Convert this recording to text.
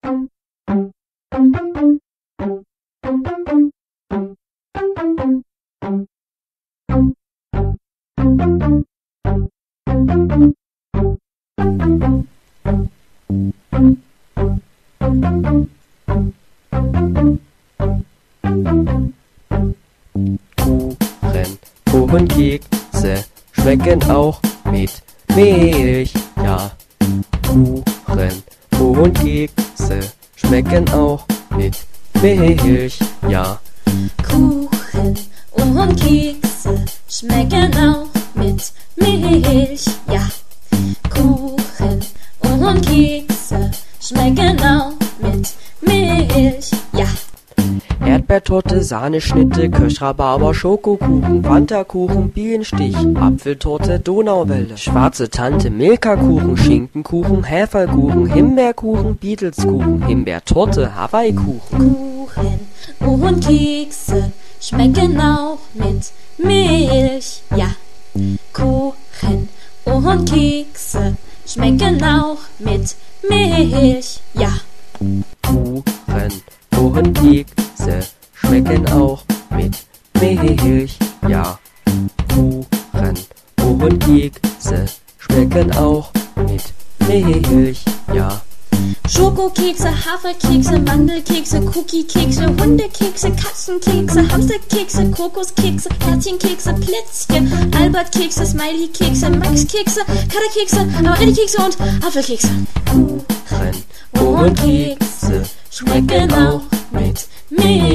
Kuchen, Kekse schmecken auch mit Milch, ja. Kuchen, Kekse schmecken auch mit Milch, ja. Kuchen und Kekse schmecken auch mit Milch, ja. Kuchen und Kekse schmecken auch mit Milch, ja. Erdbeertorte, Sahneschnitte, Kirschrhabarber, Schokokuchen, Fanta-Kuchen, Bienenstich, Apfeltorte, Donauwelle, schwarze Tante, Milka-Kuchen, Schinkenkuchen, Häferkuchen, Himbeerkuchen, Beatleskuchen, Himbeertorte, Hawaii-Kuchen. Kuchen und Kekse schmecken auch mit Milch, ja. Kuchen und Kekse schmecken auch mit Milch, ja. Kuchen, Kekse schmecken auch mit Milch, ja. Kuchen, Kekse schmecken auch mit Milch, ja. Schokokekse, Haferkekse, Mandelkekse, Cookiekekse, Hundekekse, Katzenkekse, Hamsterkekse, Kokoskekse, Herzchenkekse, Plätzchen, Albertkekse, Smileykekse, Maxkekse, Katerkekse, Amarettikekse und Apfelkekse. Kuchen und Kekse schmecken auch mit Milch.